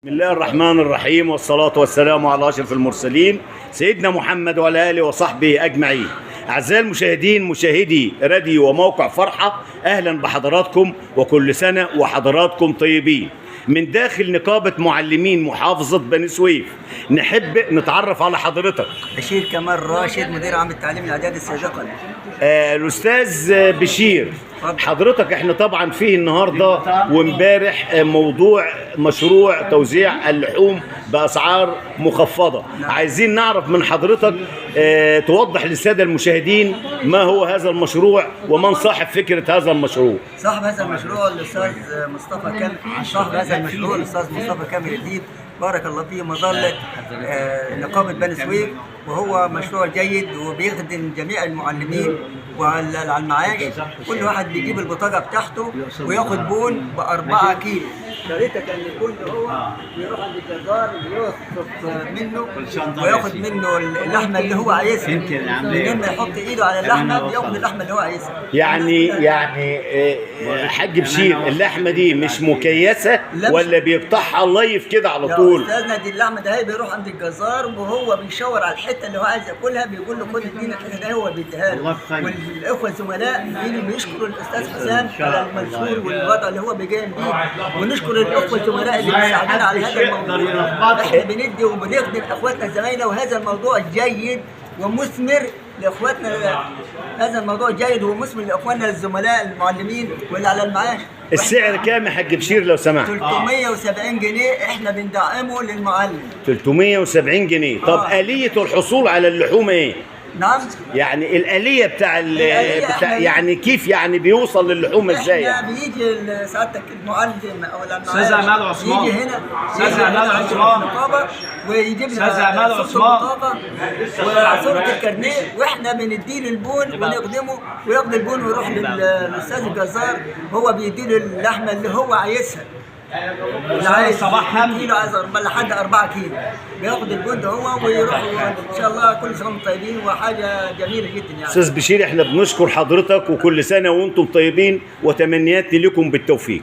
بسم الله الرحمن الرحيم، والصلاة والسلام على أشرف المرسلين سيدنا محمد وعلى آله وصحبه أجمعين. أعزائي المشاهدين، مشاهدي راديو وموقع فرحة، أهلا بحضراتكم وكل سنة وحضراتكم طيبين. من داخل نقابة معلمين محافظة بني سويف نحب نتعرف على حضرتك. بشير كمال راشد، مدير عام التعليم الإعدادي السابقا. الأستاذ بشير، حضرتك احنا طبعا فيه النهارده وامبارح موضوع مشروع توزيع اللحوم باسعار مخفضه. عايزين نعرف من حضرتك توضح للساده المشاهدين ما هو هذا المشروع ومن صاحب فكره هذا المشروع. صاحب هذا المشروع الاستاذ مصطفى كامل. صاحب هذا المشروع الاستاذ مصطفى كامل الديب، بارك الله فيه، مظله نقابه بني سويف، وهو مشروع جيد وبيخدم جميع المعلمين وعلى المعاش. كل واحد بيجيب البطاقه بتاعته وياخد بون ب4 كيلو. شريطه كان يكون هو يروح عند الجزار يوصف منه وياخد منه اللحمه اللي هو عايزها. لما يحط ايده على اللحمه بياخد اللحمه اللي هو عايزها. يعني حاج بشير، اللحمه دي مش مكيسه ولا بيقطعها لايف كده على طول؟ استاذنا دي اللحمه ده بيروح عند الجزار وهو بيشاور على الحته اللي هو عايز ياكلها، بيقول له خد ادينا الحته ده، هو بيديها له. والاخوه الزملاء بيجوا بيشكروا الاستاذ حسام على المنشور والوضع اللي هو بيقام بيه، ونشكر الاخوه الزملاء اللي بيساعدونا على هذا الموضوع. احنا بندي وبنخدم اخواتنا الزمايله، وهذا الموضوع جيد ومثمر لاخواتنا. هذا الموضوع جيد ومثمر لاخواننا الزملاء المعلمين واللي على المعاش. السعر كام يا حاج بشير لو سمحت؟ 370 جنيه احنا بندعمه للمعلم. 370 جنيه. طب آلية الحصول على اللحوم ايه؟ نعم، يعني الآلية بتاع يعني كيف يعني بيوصل للحوم ازاي؟ يعني بيجي سعادتك المعلم او استاذ عماد عثمان، يجي هنا استاذ عماد عثمان ويجيب استاذ عماد عثمان وصورة الكارنيه، واحنا بنديله البون ونخدمه وياخد البون ويروح للاستاذ الجزار، هو بيديله اللحمه اللي هو عايزها. اللي عايز صباح كيلو عايز لحد 4 كيلو بياخد البون ده هو ويروح. ان شاء الله كل سنه وانتم طيبين، وحاجه جميله جدا يعني. استاذ بشير، احنا بنشكر حضرتك وكل سنه وانتم طيبين، وتمنياتي لكم بالتوفيق.